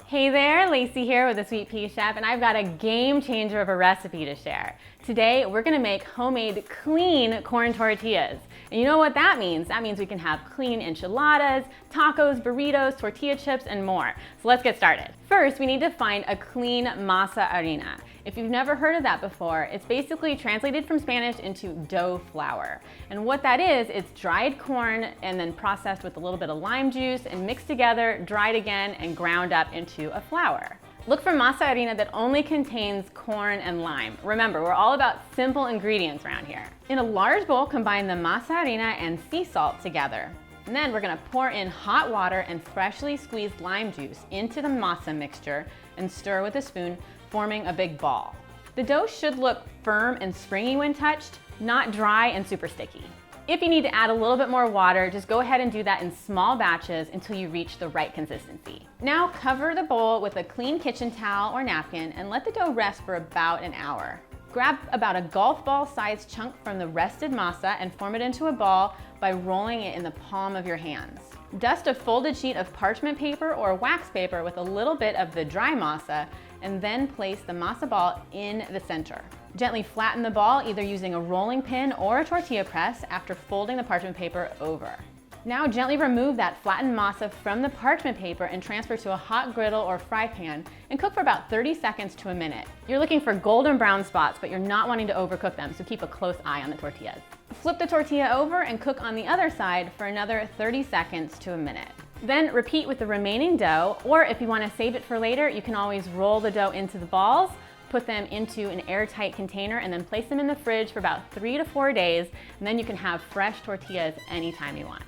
Hey there, Lacey here with the Sweet Pea Chef, and I've got a game changer of a recipe to share. Today, we're gonna make homemade clean corn tortillas. And you know what that means? That means we can have clean enchiladas, tacos, burritos, tortilla chips, and more. So let's get started. First, we need to find a clean masa harina. If you've never heard of that before, it's basically translated from Spanish into dough flour. And what that is, it's dried corn and then processed with a little bit of lime juice and mixed together, dried again, and ground up into a flour. Look for masa harina that only contains corn and lime. Remember, we're all about simple ingredients around here. In a large bowl, combine the masa harina and sea salt together. And then we're gonna pour in hot water and freshly squeezed lime juice into the masa mixture and stir with a spoon, forming a big ball. The dough should look firm and springy when touched, not dry and super sticky. If you need to add a little bit more water, just go ahead and do that in small batches until you reach the right consistency. Now cover the bowl with a clean kitchen towel or napkin and let the dough rest for about an hour. Grab about a golf ball sized chunk from the rested masa and form it into a ball by rolling it in the palm of your hands. Dust a folded sheet of parchment paper or wax paper with a little bit of the dry masa and then place the masa ball in the center. Gently flatten the ball either using a rolling pin or a tortilla press after folding the parchment paper over. Now gently remove that flattened masa from the parchment paper and transfer to a hot griddle or fry pan and cook for about 30 seconds to a minute. You're looking for golden brown spots, but you're not wanting to overcook them, so keep a close eye on the tortillas. Flip the tortilla over and cook on the other side for another 30 seconds to a minute. Then repeat with the remaining dough, or if you want to save it for later, you can always roll the dough into the balls, put them into an airtight container, and then place them in the fridge for about 3 to 4 days, and then you can have fresh tortillas anytime you want.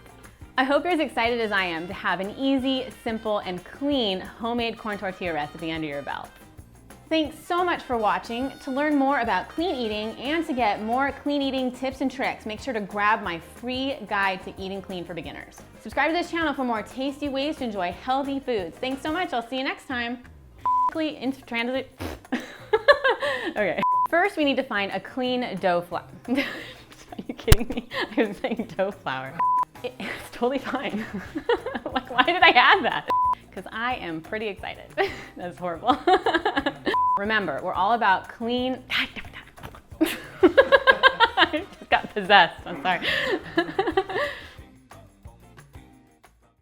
I hope you're as excited as I am to have an easy, simple, and clean homemade corn tortilla recipe under your belt. Thanks so much for watching. To learn more about clean eating and to get more clean eating tips and tricks, make sure to grab my free guide to eating clean for beginners. Subscribe to this channel for more tasty ways to enjoy healthy foods. Thanks so much. I'll see you next time. Okay. First, we need to find a clean dough flour. Are you kidding me? I was saying dough flour. It's totally fine. Like, why did I add that? Because I am pretty excited. That's horrible. Remember, we're all about clean. I just got possessed. I'm sorry.